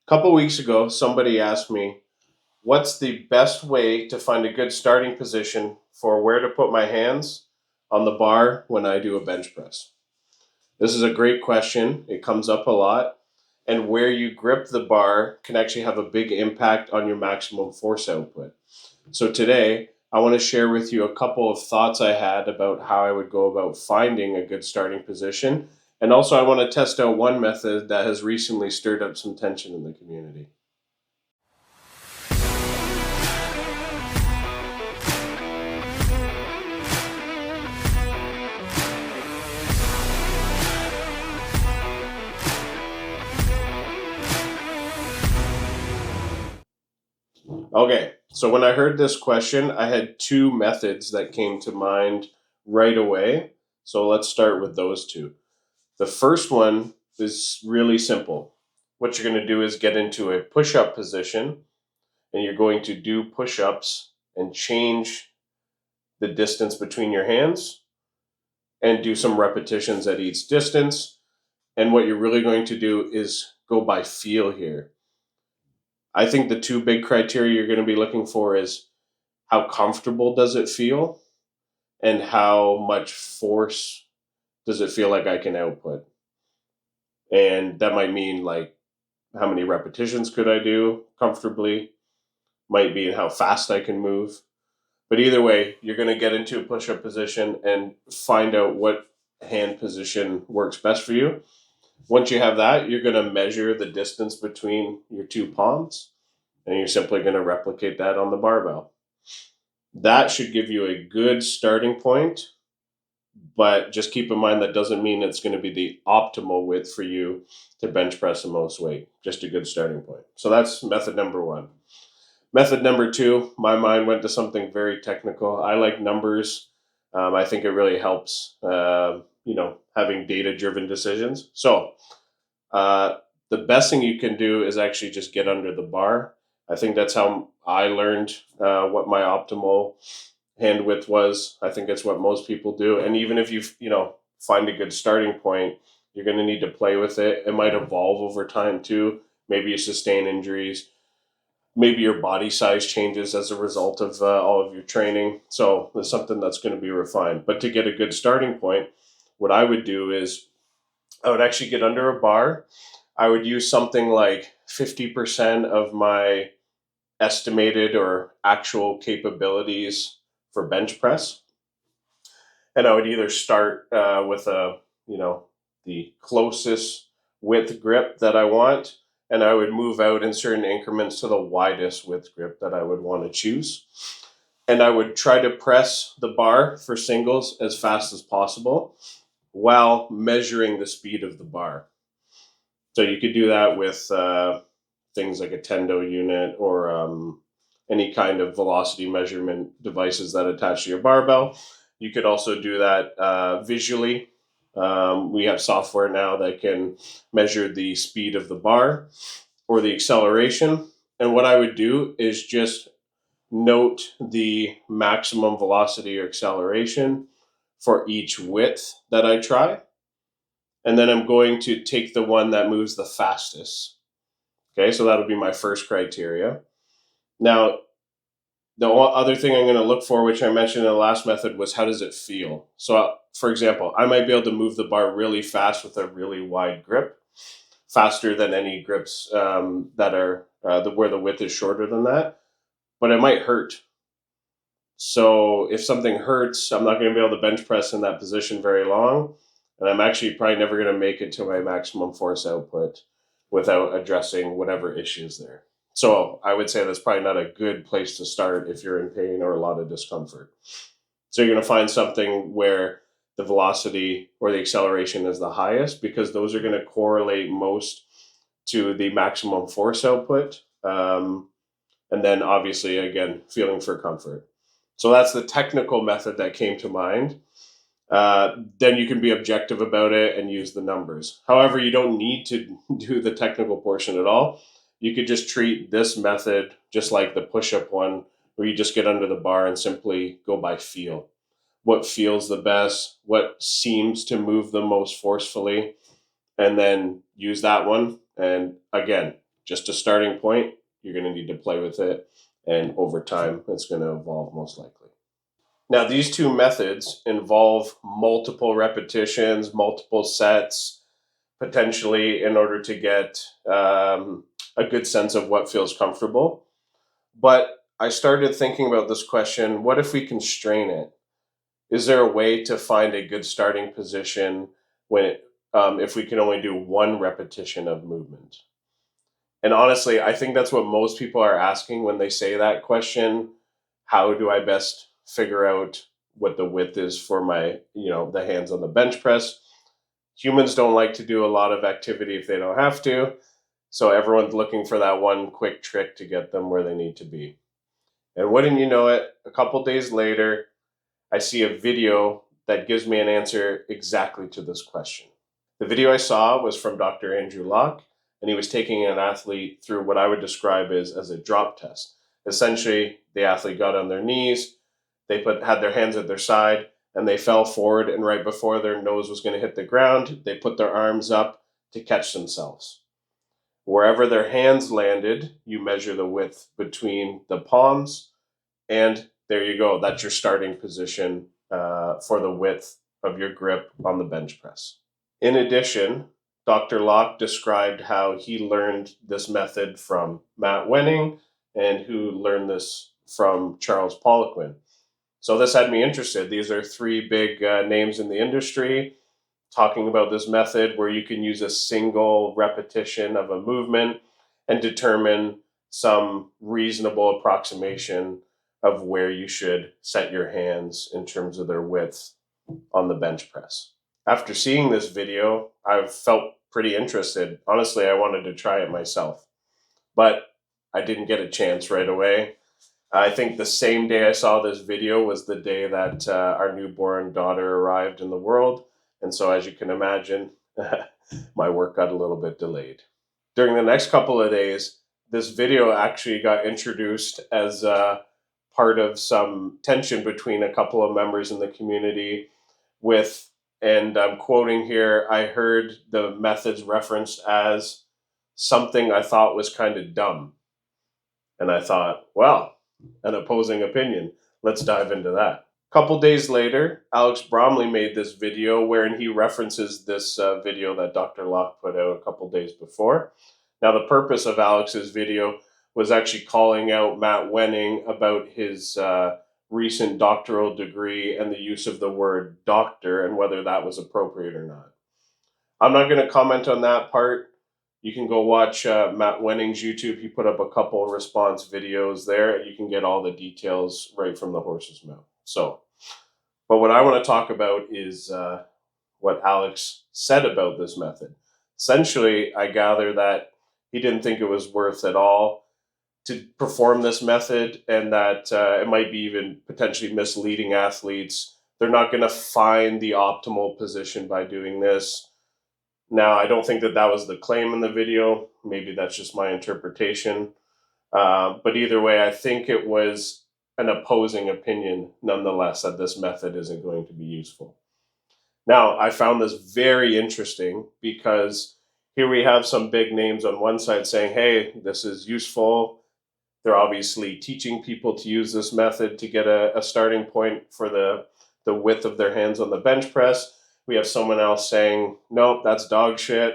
Couple weeks ago, somebody asked me, what's the best way to find a good starting position for where to put my hands on the bar when I do a bench press? This is a great question. It comes up a lot. And where you grip the bar can actually have a big impact on your maximum force output. So today, I want to share with you a couple of thoughts I had about how I would go about finding a good starting position. And also, I want to test out one method that has recently stirred up some tension in the community. Okay, so when I heard this question, I had two methods that came to mind right away. So let's start with those two. The first one is really simple. What you're going to do is get into a push up position, and you're going to do push ups and change the distance between your hands and do some repetitions at each distance. And what you're really going to do is go by feel here. I think the two big criteria you're going to be looking for is how comfortable does it feel and how much force does it feel like I can output. And that might mean like how many repetitions could I do comfortably, might be how fast I can move. But either way, you're going to get into a push up position and find out what hand position works best for you. Once you have that, you're going to measure the distance between your two palms, and you're simply going to replicate that on the barbell. That should give you a good starting point, but just keep in mind that doesn't mean it's going to be the optimal width for you to bench press the most weight. Just a good starting point. So that's method number one. Method number two, my mind went to something very technical. I like numbers. I think it really helps, having data-driven decisions. So the best thing you can do is actually just get under the bar. I think that's how I learned what my optimal hand width was. I think it's what most people do. And even if you find a good starting point, you're going to need to play with it. It might evolve over time too. Maybe you sustain injuries. Maybe your body size changes as a result of all of your training. So it's something that's going to be refined. But to get a good starting point, what I would do is I would actually get under a bar. I would use something like 50% of my estimated or actual capabilities for bench press. And I would either start with the closest width grip that I want, and I would move out in certain increments to the widest width grip that I would want to choose. And I would try to press the bar for singles as fast as possible while measuring the speed of the bar. So you could do that with things like a Tendo unit or any kind of velocity measurement devices that attach to your barbell. You could also do that visually. We have software now that can measure the speed of the bar or the acceleration. And what I would do is just note the maximum velocity or acceleration for each width that I try. And then I'm going to take the one that moves the fastest. Okay, so that'll be my first criteria. Now, the other thing I'm going to look for, which I mentioned in the last method, was how does it feel? So, for example, I might be able to move the bar really fast with a really wide grip, faster than any grips that are where the width is shorter than that, but it might hurt. So if something hurts, I'm not going to be able to bench press in that position very long, and I'm actually probably never going to make it to my maximum force output without addressing whatever issues there. So I would say that's probably not a good place to start if you're in pain or a lot of discomfort. So you're going to find something where the velocity or the acceleration is the highest, because those are going to correlate most to the maximum force output. And then obviously, again, feeling for comfort. So that's the technical method that came to mind. Then you can be objective about it and use the numbers. However, you don't need to do the technical portion at all. You could just treat this method just like the push-up one, where you just get under the bar and simply go by feel. What feels the best, what seems to move the most forcefully, and then use that one. And again, just a starting point. You're going to need to play with it, and over time, it's going to evolve most likely. Now, these two methods involve multiple repetitions, multiple sets, potentially in order to get a good sense of what feels comfortable. But I started thinking about this question: what if we constrain it? Is there a way to find a good starting position when if we can only do one repetition of movement? And honestly, I think that's what most people are asking when they say that question. How do I best figure out what the width is for my, the hands on the bench press? Humans don't like to do a lot of activity if they don't have to. So everyone's looking for that one quick trick to get them where they need to be. And wouldn't you know it, a couple days later, I see a video that gives me an answer exactly to this question. The video I saw was from Dr. Andrew Locke, and he was taking an athlete through what I would describe as a drop test. Essentially, the athlete got on their knees, they had their hands at their side, and they fell forward, and right before their nose was going to hit the ground, they put their arms up to catch themselves. Wherever their hands landed, you measure the width between the palms, and there you go. That's your starting position for the width of your grip on the bench press. In addition, Dr. Locke described how he learned this method from Matt Wenning and who learned this from Charles Poliquin. So this had me interested. These are three big names in the industry talking about this method where you can use a single repetition of a movement and determine some reasonable approximation of where you should set your hands in terms of their width on the bench press. After seeing this video, I've felt pretty interested. Honestly, I wanted to try it myself, but I didn't get a chance right away. I think the same day I saw this video was the day that our newborn daughter arrived in the world. And so, as you can imagine, my work got a little bit delayed. During the next couple of days, this video actually got introduced as part of some tension between a couple of members in the community with, and I'm quoting here, I heard the methods referenced as something I thought was kind of dumb. And I thought, well, an opposing opinion. Let's dive into that. A couple days later, Alex Bromley made this video wherein he references this video that Dr. Locke put out a couple days before. Now, the purpose of Alex's video was actually calling out Matt Wenning about his recent doctoral degree and the use of the word doctor and whether that was appropriate or not. I'm not going to comment on that part. You can go watch Matt Wenning's YouTube. He put up a couple of response videos there. You can get all the details right from the horse's mouth. So, but what I want to talk about is what Alex said about this method. Essentially, I gather that he didn't think it was worth at all to perform this method, and that it might be even potentially misleading athletes. They're not going to find the optimal position by doing this. Now, I don't think that that was the claim in the video. Maybe that's just my interpretation. But either way, I think it was an opposing opinion nonetheless that this method isn't going to be useful. Now, I found this very interesting because here we have some big names on one side saying, hey, this is useful. They're obviously teaching people to use this method to get a starting point for the width of their hands on the bench press. We have someone else saying, nope, that's dog shit.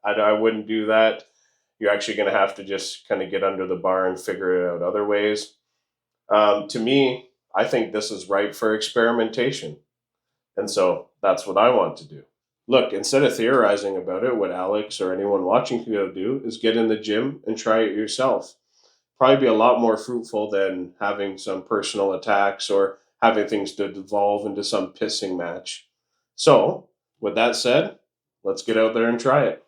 I wouldn't do that. You're actually going to have to just kind of get under the bar and figure it out other ways. To me, I think this is ripe for experimentation. And so that's what I want to do. Look, instead of theorizing about it, what Alex or anyone watching can go do is get in the gym and try it yourself. Probably be a lot more fruitful than having some personal attacks or having things to devolve into some pissing match. So, with that said, let's get out there and try it.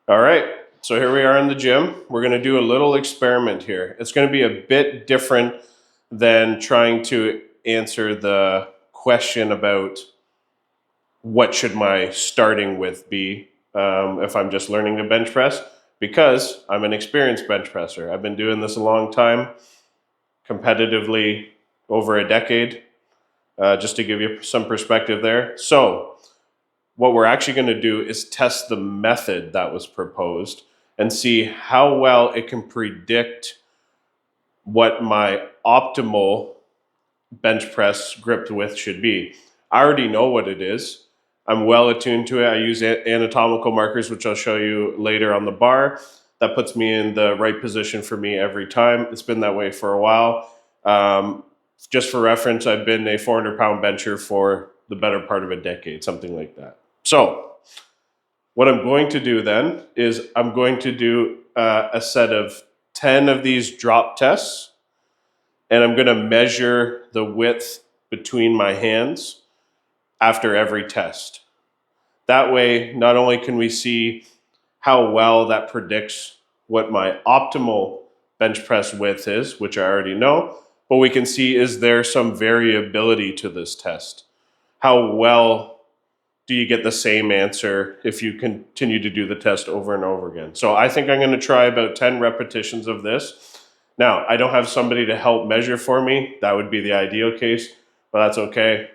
All right, so here we are in the gym. We're going to do a little experiment here. It's going to be a bit different than trying to answer the question about what should my starting width be if I'm just learning to bench press, because I'm an experienced bench presser. I've been doing this a long time, competitively over a decade, just to give you some perspective there. So what we're actually going to do is test the method that was proposed and see how well it can predict what my optimal bench press gripped width should be. I already know what it is. I'm well attuned to it. I use anatomical markers, which I'll show you later on the bar. That puts me in the right position for me every time. It's been that way for a while. Just for reference, I've been a 400-pound bencher for the better part of a decade, something like that. So what I'm going to do then is I'm going to do a set of 10 of these drop tests, and I'm going to measure the width between my hands after every test. That way, not only can we see how well that predicts what my optimal bench press width is, which I already know, but we can see, is there some variability to this test? How well do you get the same answer if you continue to do the test over and over again? So I think I'm going to try about 10 repetitions of this. Now, I don't have somebody to help measure for me. That would be the ideal case, but that's okay.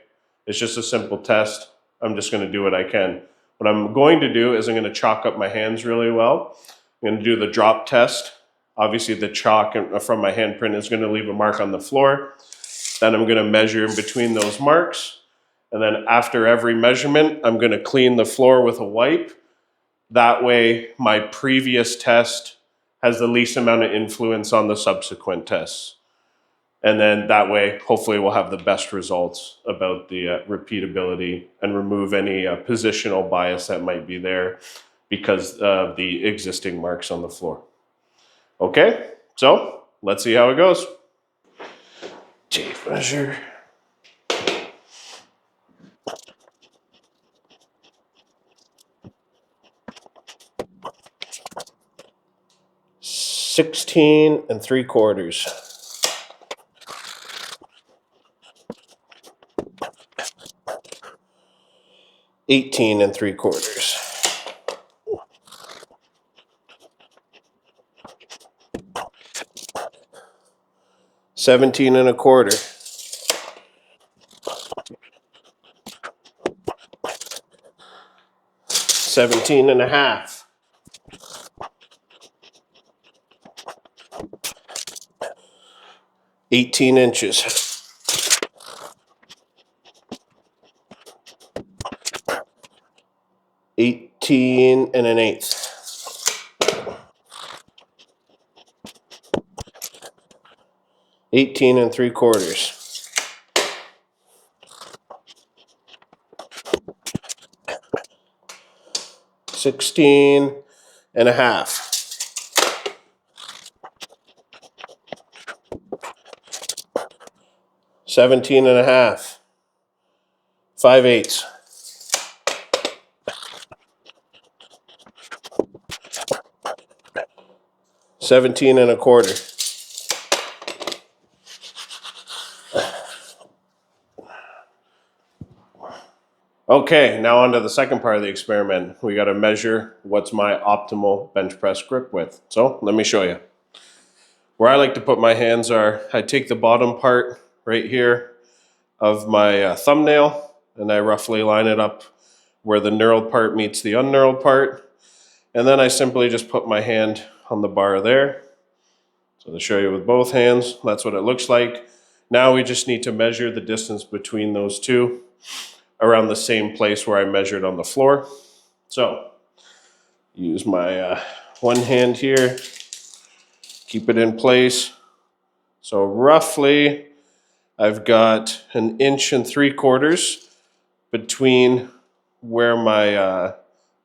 It's just a simple test. I'm just going to do what I can. What I'm going to do is I'm going to chalk up my hands really well. I'm going to do the drop test. Obviously, the chalk from my handprint is going to leave a mark on the floor. Then I'm going to measure in between those marks. And then after every measurement, I'm going to clean the floor with a wipe. That way, my previous test has the least amount of influence on the subsequent tests. And then that way, hopefully we'll have the best results about the repeatability and remove any positional bias that might be there because of the existing marks on the floor. Okay, so let's see how it goes. Tape measure. 16 3/4. 18 3/4. 17 1/4. 17 1/2. 18 inches. 18 1/8. 18 3/4. 16 1/2. 17 1/2. 5/8. 17 1/4. Okay, now on to the second part of the experiment. We got to measure what's my optimal bench press grip width. So let me show you. Where I like to put my hands are, I take the bottom part right here of my thumbnail and I roughly line it up where the knurled part meets the unknurled part. And then I simply just put my hand on the bar there. So to show you with both hands, that's what it looks like. Now we just need to measure the distance between those two around the same place where I measured on the floor. So use my one hand here, keep it in place. So roughly I've got 1 3/4 between where my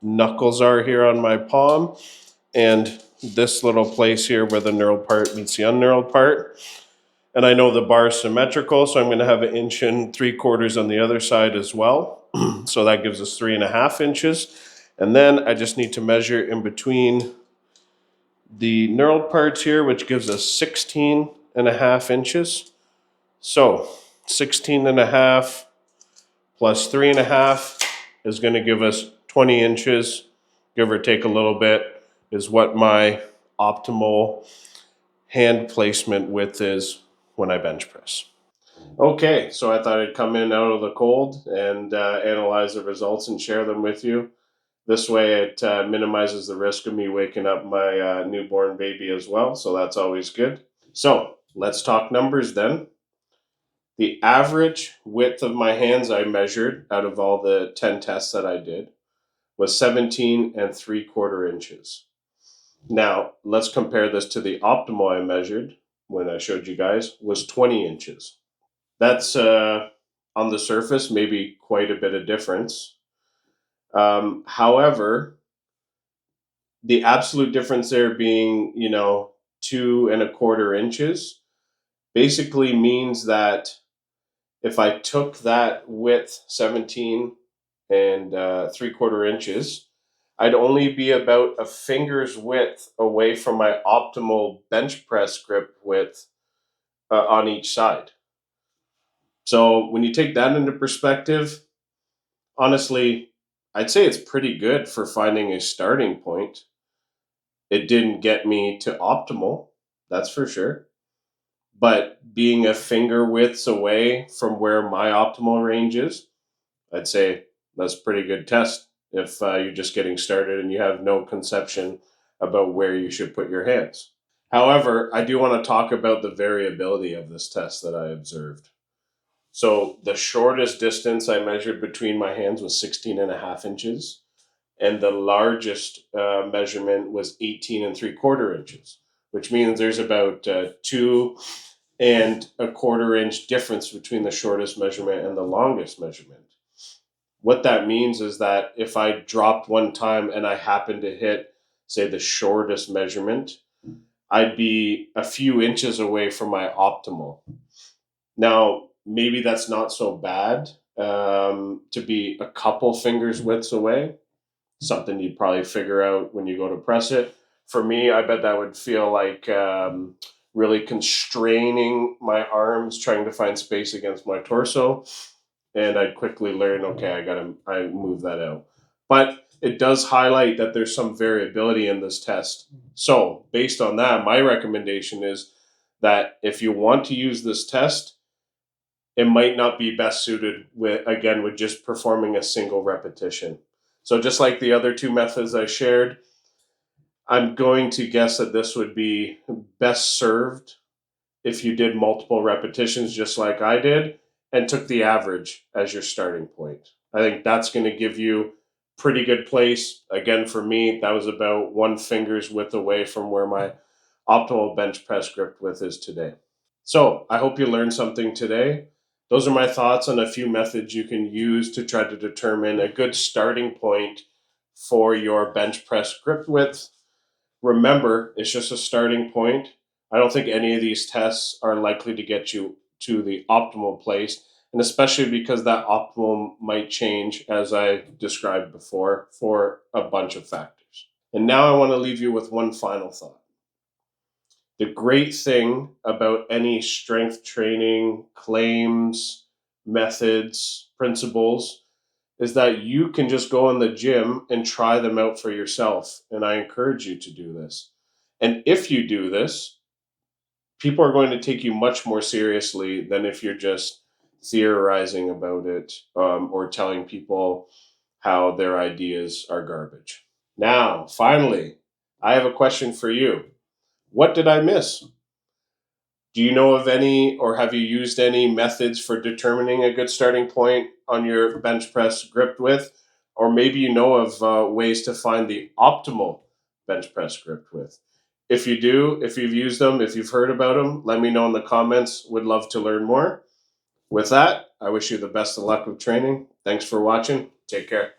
knuckles are here on my palm and this little place here where the knurled part meets the unknurled part. And I know the bar is symmetrical, so I'm going to have 1 3/4 on the other side as well. So that gives us 3 1/2 inches. And then I just need to measure in between the knurled parts here, which gives us 16 1/2 inches. So 16 1/2 plus 3 1/2 is going to give us 20 inches, give or take a little bit, is what my optimal hand placement width is when I bench press. Okay, so I thought I'd come in out of the cold and analyze the results and share them with you. This way, it minimizes the risk of me waking up my newborn baby as well, so that's always good. So let's talk numbers then. The average width of my hands I measured out of all the 10 tests that I did was 17 and 3/4 inches. Now, let's compare this to the optimal I measured when I showed you guys was 20 inches. That's on the surface, maybe quite a bit of difference. However, the absolute difference there being, 2 and 1/4 inches basically means that if I took that width, 17 and 3/4 inches, I'd only be about a finger's width away from my optimal bench press grip width on each side. So when you take that into perspective, honestly, I'd say it's pretty good for finding a starting point. It didn't get me to optimal, that's for sure. But being a finger widths away from where my optimal range is, I'd say that's a pretty good test if you're just getting started and you have no conception about where you should put your hands. However, I do want to talk about the variability of this test that I observed. So the shortest distance I measured between my hands was 16 and 1/2 inches, and the largest measurement was 18 and 3/4 inches, which means there's about 2 and 1/4 inch difference between the shortest measurement and the longest measurement. What that means is that if I dropped one time and I happened to hit, say, the shortest measurement, I'd be a few inches away from my optimal. Now, maybe that's not so bad to be a couple fingers widths away, something you'd probably figure out when you go to press it. For me, I bet that would feel like really constraining my arms, trying to find space against my torso. And I'd quickly learn, okay, I move that out. But it does highlight that there's some variability in this test. So, based on that, my recommendation is that if you want to use this test, it might not be best suited with just performing a single repetition. So just like the other two methods I shared, I'm going to guess that this would be best served if you did multiple repetitions just like I did and took the average as your starting point. I think that's going to give you pretty good place. Again, for me, that was about one finger's width away from where my optimal bench press grip width is today. So I hope you learned something today. Those are my thoughts on a few methods you can use to try to determine a good starting point for your bench press grip width. Remember, it's just a starting point. I don't think any of these tests are likely to get you to the optimal place, and especially because that optimal might change, as I described before, for a bunch of factors. And now I want to leave you with one final thought. The great thing about any strength training, claims, methods, principles is that you can just go in the gym and try them out for yourself. And I encourage you to do this. And if you do this, people are going to take you much more seriously than if you're just theorizing about it or telling people how their ideas are garbage. Now, finally, I have a question for you. What did I miss? Do you know of any, or have you used any methods for determining a good starting point on your bench press grip width? Or maybe you know of ways to find the optimal bench press grip width. If you do, if you've used them, if you've heard about them, let me know in the comments. Would love to learn more. With that, I wish you the best of luck with training. Thanks for watching. Take care.